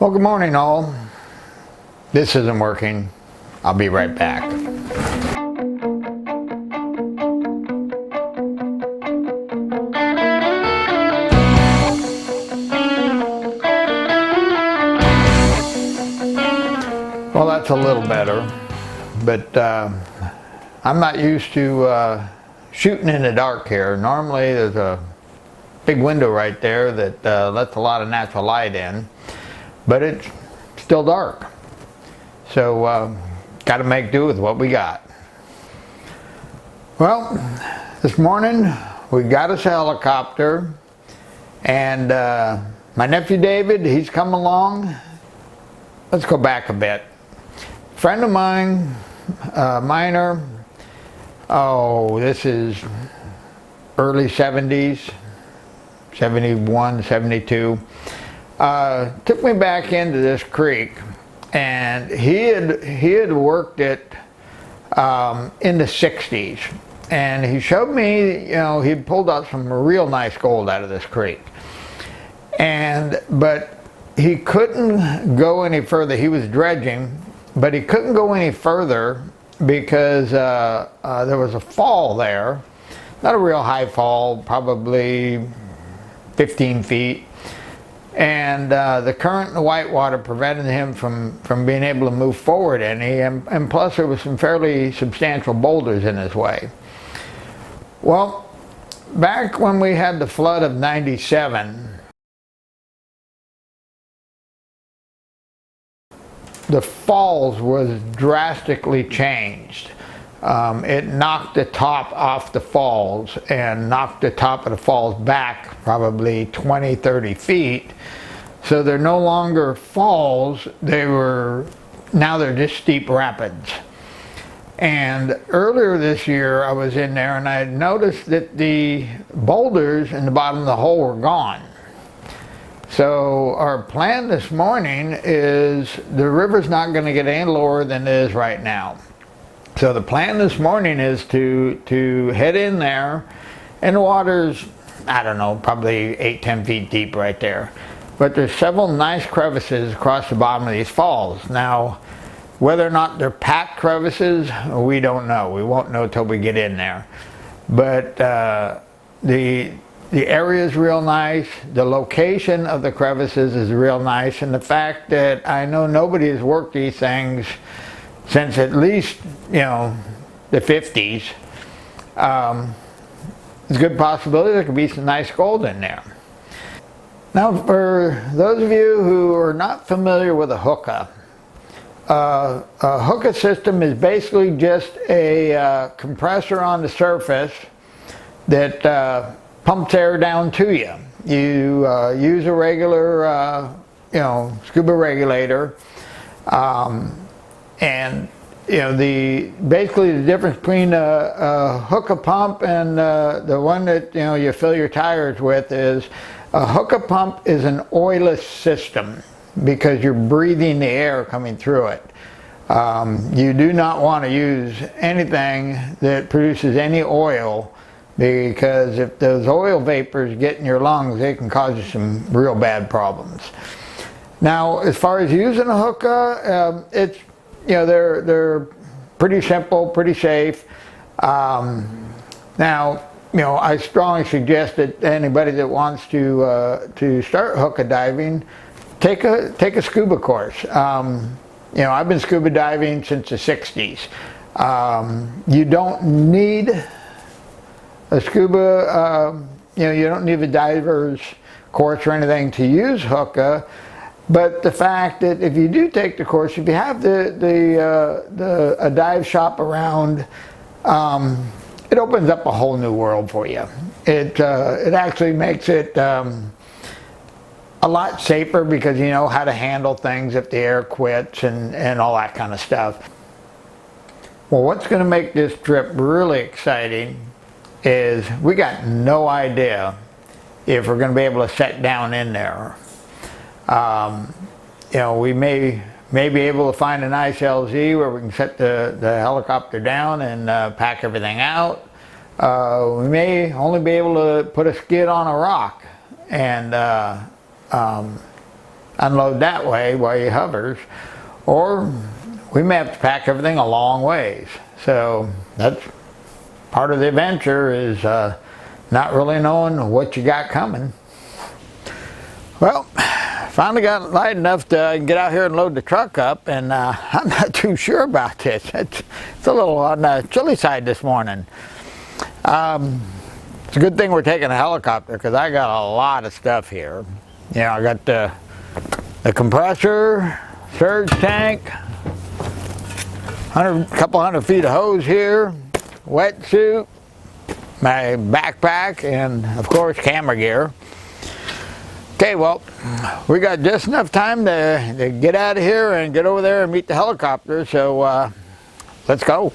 Well, good morning all. This isn't working. I'll be right back. Well, that's a little better, but I'm not used to shooting in the dark here. Normally there's a big window right there that lets a lot of natural light in, but it's still dark. So got to make do with what we got. Well, this morning we got us a helicopter, and my nephew David, he's come along. Let's go back a bit. Friend of mine, miner, this is early 70s, 71, 72, took me back into this creek, and he had worked it in the 60s, and he showed me, he'd pulled out some real nice gold out of this creek, but he couldn't go any further. He was dredging, but he couldn't go any further because there was a fall there. Not a real high fall, probably 15 feet. And the current in the whitewater prevented him from being able to move forward any, and plus there was some fairly substantial boulders in his way. Well, back when we had the flood of 97, the falls was drastically changed. It knocked the top off the falls and knocked the top of the falls back probably 20, 30 feet. So they're no longer falls, now they're just steep rapids. And earlier this year I was in there and I noticed that the boulders in the bottom of the hole were gone. So our plan this morning is the river's not going to get any lower than it is right now. So the plan this morning is to head in there, and the water's, I don't know, probably 8-10 feet deep right there. But there's several nice crevices across the bottom of these falls. Now, whether or not they're packed crevices, we don't know. We won't know till we get in there. But the area is real nice, the location of the crevices is real nice, and the fact that I know nobody has worked these things since at least, the 50s, there's a good possibility there could be some nice gold in there. Now, for those of you who are not familiar with a hookah, a hookah system is basically just a compressor on the surface that pumps air down to you. You use a regular, scuba regulator, and basically the difference between a hookah pump and the one that you fill your tires with is a hookah pump is an oilless system because you're breathing the air coming through it. You do not want to use anything that produces any oil, because if those oil vapors get in your lungs, they can cause you some real bad problems. Now, as far as using a hookah, it's they're pretty simple, pretty safe. Now, I strongly suggest that anybody that wants to start hookah diving, take a scuba course. I've been scuba diving since the 60s. You don't need a scuba, you don't need a diver's course or anything to use hookah, but the fact that if you do take the course, if you have a dive shop around, it opens up a whole new world for you. It actually makes it a lot safer because you know how to handle things if the air quits and all that kind of stuff. Well, what's going to make this trip really exciting is we got no idea if we're going to be able to set down in there. We may be able to find a nice LZ where we can set the helicopter down and pack everything out. We may only be able to put a skid on a rock and unload that way while he hovers, or we may have to pack everything a long ways. So that's part of the adventure, is not really knowing what you got coming. Well, finally got light enough to get out here and load the truck up, and I'm not too sure about this. It's a little on the chilly side this morning. It's a good thing we're taking a helicopter, because I got a lot of stuff here. You know, I got the compressor, surge tank, couple hundred feet of hose here, wetsuit, my backpack, and of course camera gear. Okay, well, we got just enough time to get out of here and get over there and meet the helicopter, so let's go.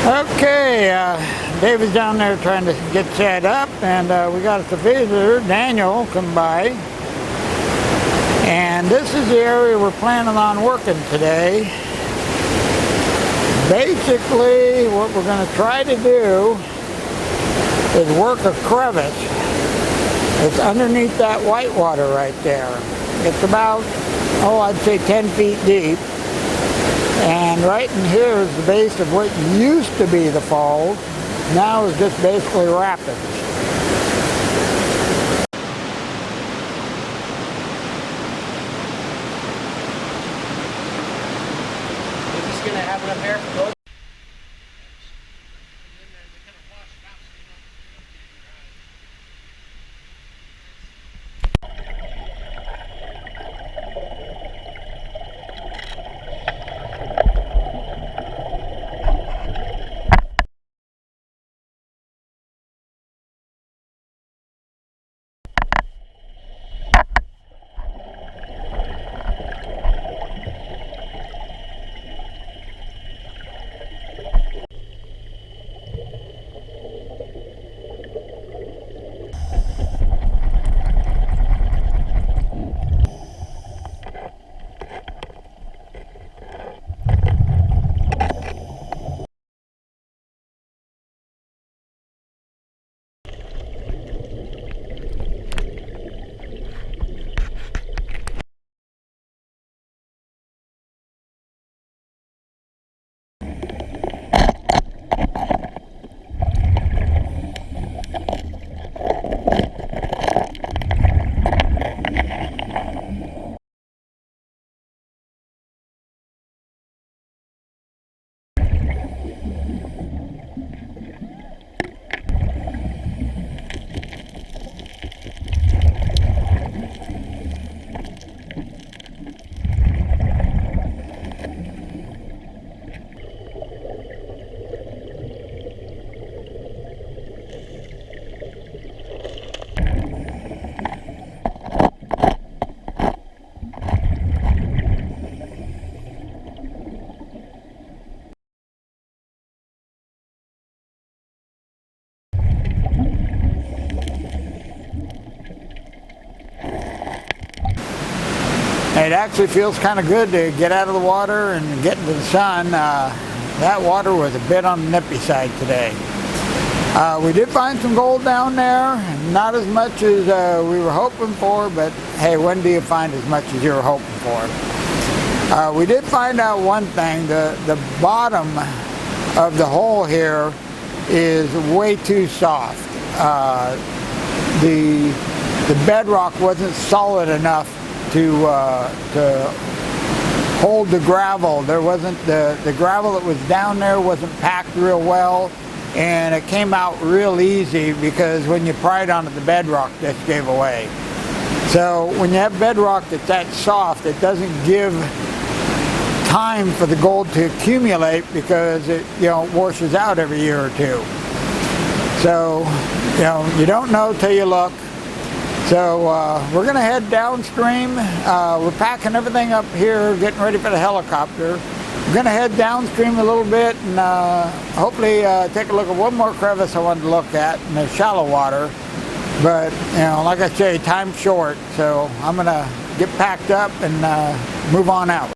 Okay, David's down there trying to get set up, and we got the visitor, Daniel, come by. And this is the area we're planning on working today. Basically, what we're going to try to do is work a crevice. It's underneath that whitewater right there. It's about, I'd say 10 feet deep. And right in here is the base of what used to be the falls. Now is just basically rapids. We're just gonna have it up here for those. It actually feels kind of good to get out of the water and get into the sun. That water was a bit on the nippy side today. We did find some gold down there, not as much as we were hoping for, but hey, when do you find as much as you were hoping for? We did find out one thing: the bottom of the hole here is way too soft. The bedrock wasn't solid enough to hold the gravel. There wasn't the gravel that was down there wasn't packed real well, and it came out real easy because when you pried on it, the bedrock just gave away. So when you have bedrock that's that soft, it doesn't give time for the gold to accumulate because it washes out every year or two. So you don't know till you look. So we're going to head downstream. We're packing everything up here, getting ready for the helicopter. We're going to head downstream a little bit and hopefully take a look at one more crevice I wanted to look at in the shallow water. But, like I say, time's short, so I'm going to get packed up and move on out.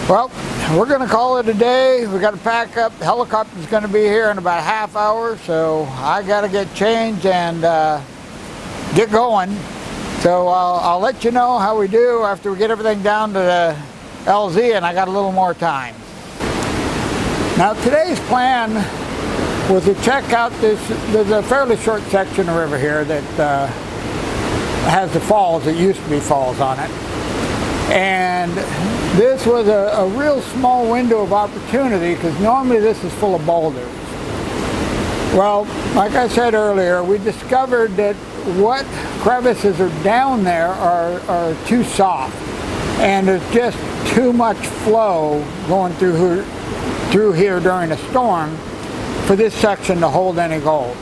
Well, we're going to call it a day. We got to pack up. The helicopter's going to be here in about a half hour, so I got to get changed and get going. So I'll let you know how we do after we get everything down to the LZ and I got a little more time. Now today's plan was to check out this. There's a fairly short section of river here that has the falls. It used to be falls on it. And this was a real small window of opportunity because normally this is full of boulders. Well, like I said earlier, we discovered that what crevices are down there are too soft, and there's just too much flow going through here during a storm for this section to hold any gold.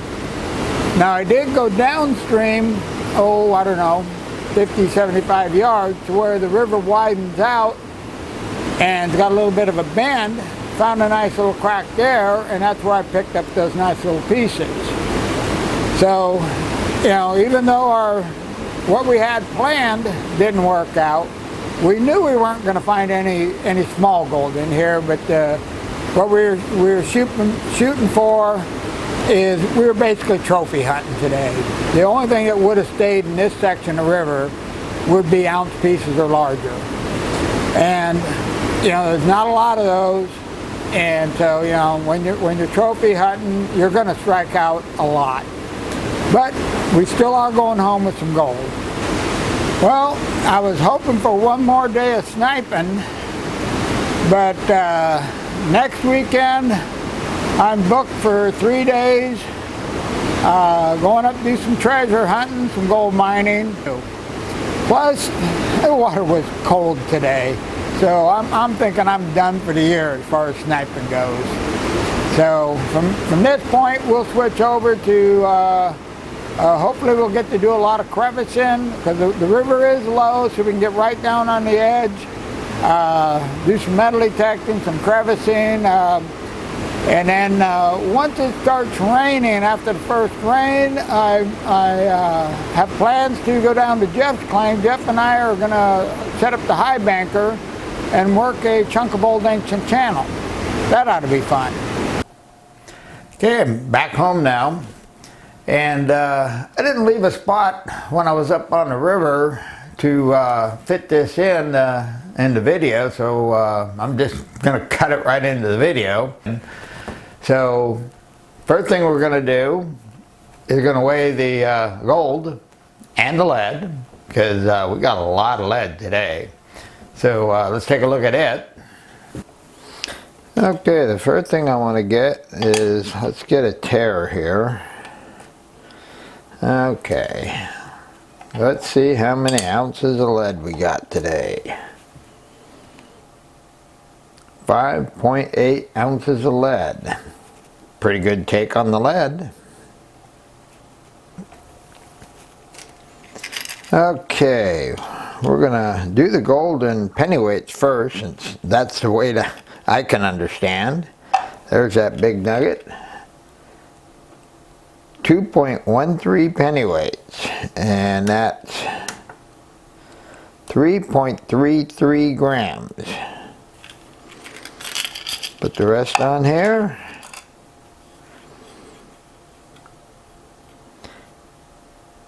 Now I did go downstream, I don't know, 50, 75 yards to where the river widens out and it's got a little bit of a bend. Found a nice little crack there, and that's where I picked up those nice little pieces. So, even though what we had planned didn't work out, we knew we weren't going to find any small gold in here, but what we were shooting for is we were basically trophy hunting today. The only thing that would have stayed in this section of river would be ounce pieces or larger. And there's not a lot of those, and so when you're trophy hunting, you're going to strike out a lot. but we still are going home with some gold. Well, I was hoping for one more day of sniping, but next weekend I'm booked for 3 days, going up to do some treasure hunting, some gold mining. Plus, the water was cold today, so I'm thinking I'm done for the year as far as sniping goes. So from this point, we'll switch over to hopefully we'll get to do a lot of crevicing, because the river is low, so we can get right down on the edge, do some metal detecting, some crevicing, and then once it starts raining, after the first rain, I have plans to go down to Jeff's claim. Jeff and I are going to set up the high banker and work a chunk of old ancient channel. That ought to be fun. Okay, I'm back home now. And I didn't leave a spot when I was up on the river to fit this in the video, so I'm just going to cut it right into the video. So first thing we're going to do is going to weigh the gold and the lead, because we got a lot of lead today. So let's take a look at it. Okay, the first thing I want to get is, let's get a tare here. Okay, let's see how many ounces of lead we got today. 5.8 ounces of lead. Pretty good take on the lead. Okay, we're gonna do the gold in pennyweights first, since that's the way that I can understand. There's that big nugget. 2.13 pennyweights, and that's 3.33 grams. Put the rest on here.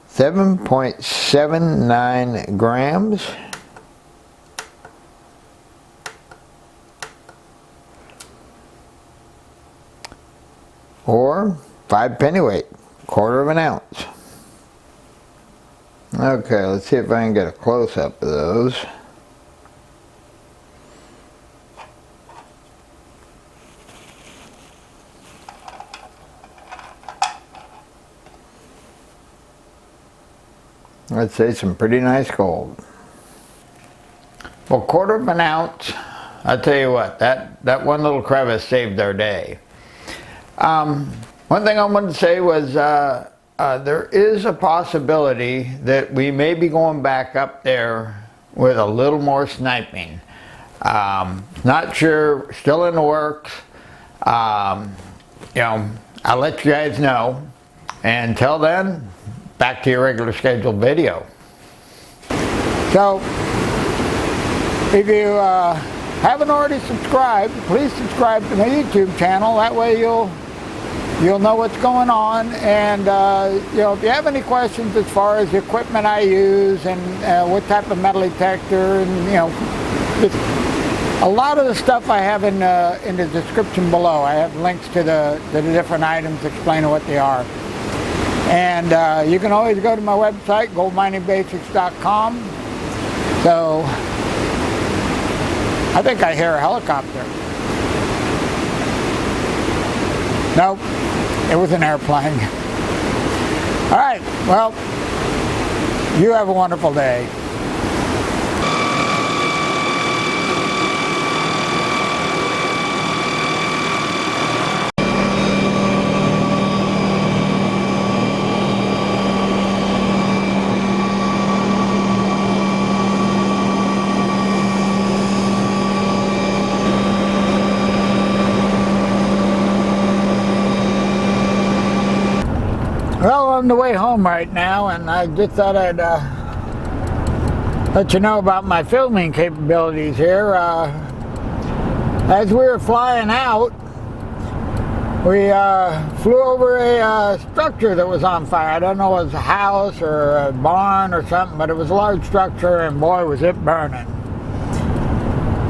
$7.79 grams. Or 5 pennyweight, quarter of an ounce. Okay, let's see if I can get a close-up of those. I'd say some pretty nice gold. Well, quarter of an ounce, I'll tell you what, that one little crevice saved our day. One thing I wanted to say was there is a possibility that we may be going back up there with a little more sniping. Not sure, still in the works. You know, I'll let you guys know. And until then, back to your regular scheduled video. So, if you haven't already subscribed, please subscribe to my YouTube channel. That way you'll know what's going on. And you know, if you have any questions as far as the equipment I use and what type of metal detector, and you know, a lot of the stuff I have in the description below. I have links to the different items explaining what they are. And you can always go to my website, goldminingbasics.com. So, I think I hear a helicopter. Nope, it was an airplane. All right, well, you have a wonderful day. Well, I'm on the way home right now, and I just thought I'd let you know about my filming capabilities here. As we were flying out, we flew over a structure that was on fire. I don't know if it was a house or a barn or something, but it was a large structure, and boy, was it burning.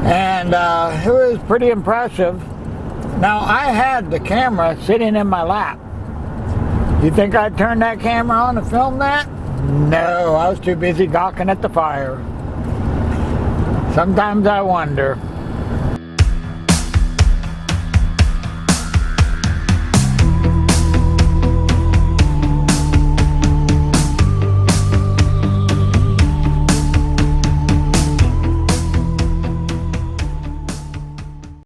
And it was pretty impressive. Now, I had the camera sitting in my lap. You think I'd turn that camera on to film that? No, I was too busy gawking at the fire. Sometimes I wonder.